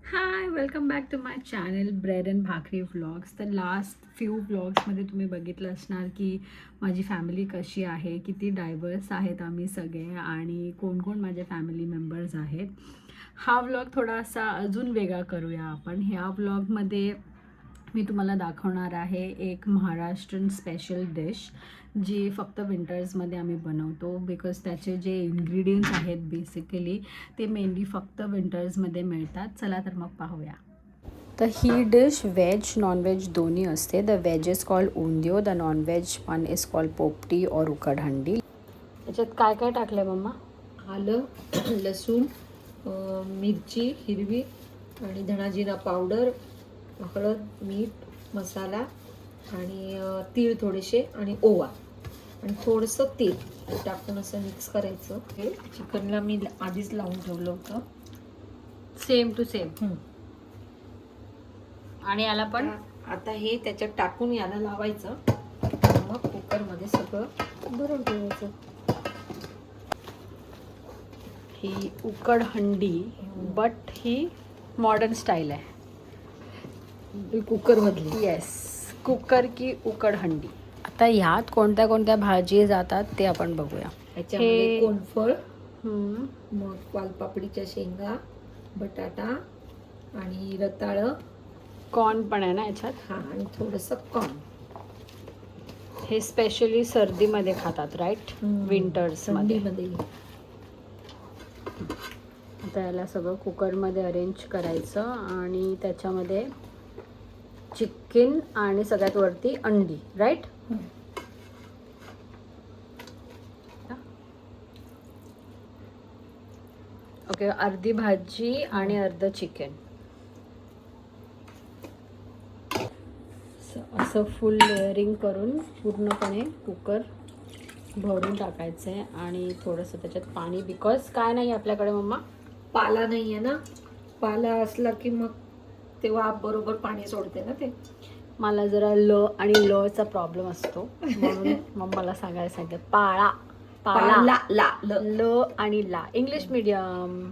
High, welcome back to my channel bread and bhakri vlogs. तर last few व्लॉग्समध्ये तुम्ही बघितलं असणार की माझी फॅमिली कशी आहे, किती डायव्हर्स आहेत आम्ही सगळे आणि कोण कोण माझे फॅमिली मेंबर्स आहेत. हा व्लॉग थोडासा अजून वेगळा करूया आपण. ह्या व्लॉगमध्ये मी तुम्हाला दाखवणार आहे एक महाराष्ट्रीयन स्पेशल डिश जी फक्त विंटर्समध्ये आम्ही बनवतो बिकॉज त्याचे जे इन्ग्रेडियंट्स आहेत बेसिकली ते मेनली फक्त विंटर्समध्ये मिळतात. चला तर मग पाहूया. तर ही डिश व्हेज नॉनव्हेज दोन्ही असते. The veg is called undhiyu, the non veg one is called popti और उकडहंडी. याच्यात काय काय टाकलं आहे मम्मा? आलं, लसूण, मिरची हिरवी आणि धणा जिरा पावडर, हळद, मीठ, मसाला आणि तीळ थोडेसे आणि ओवा आणि थोडंसं तेल टाकून असं मिक्स करायचं. हे चिकनला मी आधीच लावून ठेवलं होतं. Same to same. आणि याला पण आता हे त्याच्यात टाकून याला लावायचं. मग कुकरमध्ये सगळं भरून ठेवायचं. ही उकडहंडी बट ही मॉडर्न स्टाईल आहे. कुकरमधली. येस, कुकर की उकडहंडी. आता ह्यात कोणत्या कोणत्या भाजी जातात ते आपण बघूया. याच्यामध्ये कोणफळ, मग वालपापडीच्या शेंगा, बटाटा आणि रताळं, कॉर्न पण आहे ना याच्यात. हा आणि थोडंसं कॉर्न. हे स्पेशली सर्दीमध्ये खातात राईट, विंटर्स मध्ये. थंडीमध्ये. आता याला सगळं कुकरमध्ये अरेंज करायचं आणि त्याच्यामध्ये चिकन आणि सगळ्यात वरती अंडी राईट. ओके, अर्धी भाजी आणि अर्ध चिकन असं फुल लेअरिंग करून पूर्णपणे कुकर भरून टाकायचं आहे. आणि थोडंसं त्याच्यात पाणी, बिकॉज काय नाही आपल्याकडे मम्मा, पाला नाही आहे ना. पाला असला की मग तेव्हा बरोबर पाणी सोडते ना ते. मला जरा ल आणि लचा प्रॉब्लेम असतो म्हणून मम्माला सांगायला सांगितलं पाळा, पाला, ला ला ल ल आणि ला, इंग्लिश मीडियम.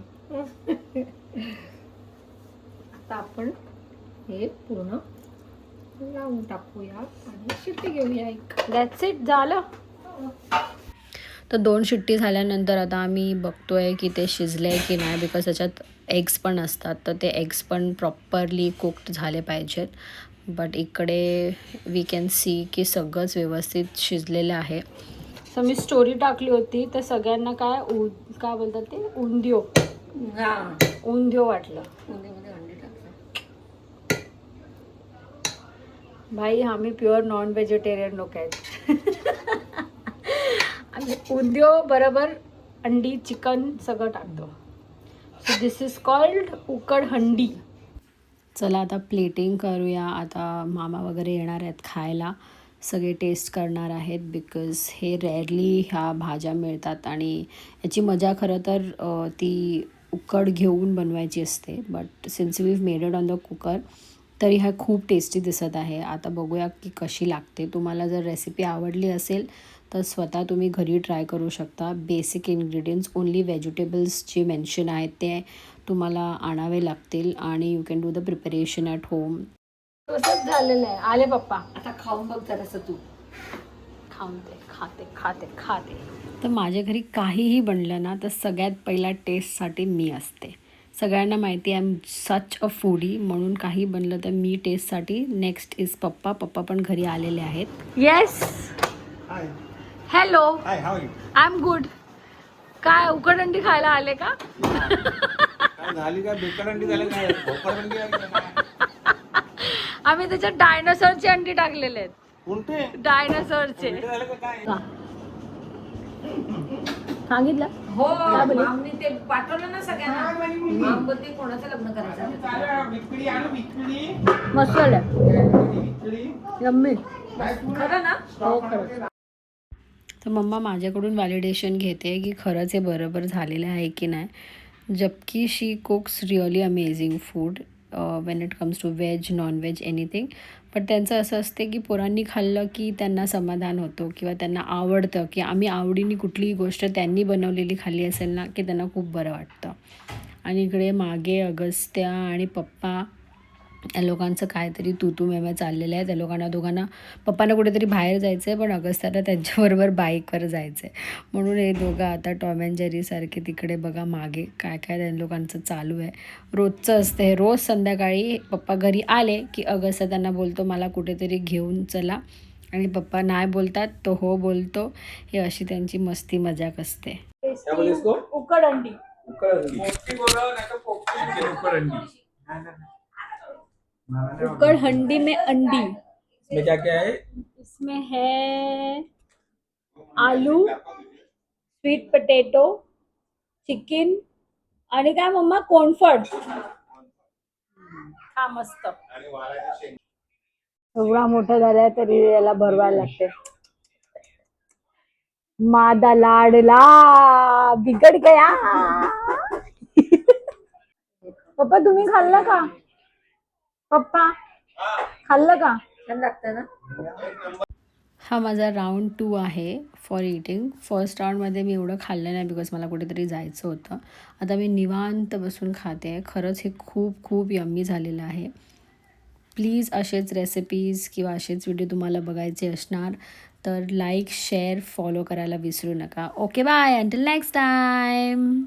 आता आपण हे पूर्ण लावून टाकूया आणि शिट्टी घेऊया एक. दॅट्स इट, झालं. तर 2 शिट्टी झाल्यानंतर आता आम्ही बघतोय की ते शिजले आहे की नाही, बिकॉज त्याच्यात एग्स पण असतात तर ते एग्स पण प्रॉपरली कुक्ड झाले पाहिजेत. बट इकडे वी कॅन सी की सगळंच व्यवस्थित शिजलेलं आहे. तर मी स्टोरी टाकली होती तर सगळ्यांना काय बोलतात ते उंदियो, उंदियो वाटलं. अंडी टाकलं. भाई आम्ही प्युअर नॉन व्हेजिटेरियन लोक आहेत. आम्ही उंदियो बरोबर अंडी चिकन सगळं टाकतो. So this is called ukadhandi. चला आता प्लेटिंग करूया. आता मामा वगैरे येणार आहेत खायला, सगळे टेस्ट करणार आहेत बिकॉज हे रेअरली ह्या भाज्या मिळतात आणि याची मजा खरं तर ती उकड घेऊन बनवायची असते. But since we made it on the cooker तरी ह्या खूप टेस्टी दिसत आहे. आता बघूया की कशी लागते. तुम्हाला जर रेसिपी आवडली असेल तर स्वतः तुम्ही घरी ट्राय करू शकता. बेसिक इन्ग्रेडियंट्स ओन्ली व्हेजिटेबल्स जे मेन्शन आहेत ते तुम्हाला आणावे लागतील आणि you can do the preparation at home. तसंच झालेलं आहे. आले पप्पा. आता खाऊन बघ जरासं तू. खाते. तर माझ्या घरी काहीही बनलं ना तर सगळ्यात पहिला टेस्टसाठी मी असते. सगळ्यांना माहिती आहे I am such a foodie, म्हणून काही बनलं तर मी टेस्टसाठी. नेक्स्ट इज पप्पा. पप्पा पण घरी आलेले आहेत. Yes, hello, I am good. काय उकडंडी खायला आले का? आम्ही त्याच्यात डायनासॉरची अंडी टाकलेले आहेत. कोणते डायनासॉरचे? सांगितलं हो, मामनी ते पाठवलं ना सगळ्यांना. माम बोलते कोणाचं लग्न करायचं. मस्त झालं, यम्मी. खरं ना? हो खरं. तर मम्मा माझ्याकडून व्हॅलिडेशन घेते की खरंच हे बरोबर झालेलं आहे की नाही. जबकि she cooks really amazing food when it comes to veg non veg anything. पण त्यांचं असं असते की पोरांनी खाल्लं की त्यांना समाधान होतो किंवा त्यांना आवडतं की आम्ही आवडीने कुठलीही गोष्ट त्यांनी बनवलेली खाल्ली असेल ना की त्यांना खूप बरं वाटतं. आणि इकडे मागे अगस्त्या आणि पप्पा या लोकांचं काहीतरी तू मेमे चाललेलं आहे. त्या लोकांना दोघांना पप्पांना कुठेतरी बाहेर जायचं आहे, पण अगस्त्याला त्यांच्याबरोबर बाईकवर जायचं आहे. म्हणून हे दोघं आता टॉम अँड जेरीसारखे तिकडे बघा मागे काय काय त्या लोकांचं चालू आहे. रोजचं असतं हे. रोज संध्याकाळी पप्पा घरी आले की अगस्त्या त्यांना बोलतो मला कुठेतरी घेऊन चला, आणि पप्पा नाही बोलतात तो हो बोलतो. हे अशी त्यांची मस्ती मजाक असते. उकड अंडी. उकड़ हंडी में अंडी. इसमें क्या क्या है? इसमें है आलू, स्वीट पोटैटो, चिकन आणि काय मम्मा कोनफड. हा मस्त. एवढा मोठा झालाय तरी याला भरवायला लागते. मादा लाडला बिघड गया. पप्पा तुम्ही खाल्लं का? पप्पा खाल्लं का? छान लागतं ना. हा माझा राऊंड 2 आहे फॉर इटिंग. फर्स्ट राऊंडमध्ये मी एवढं खाल्लं नाही बिकॉज मला कुठेतरी जायचं होतं. आता मी निवांत बसून खाते आहे. खरंच हे खूप खूप यम्मी झालेलं आहे. प्लीज असेच रेसिपीज किंवा असेच व्हिडिओ तुम्हाला बघायचे असणार तर लाईक शेअर फॉलो करायला विसरू नका. Okay bye until next time.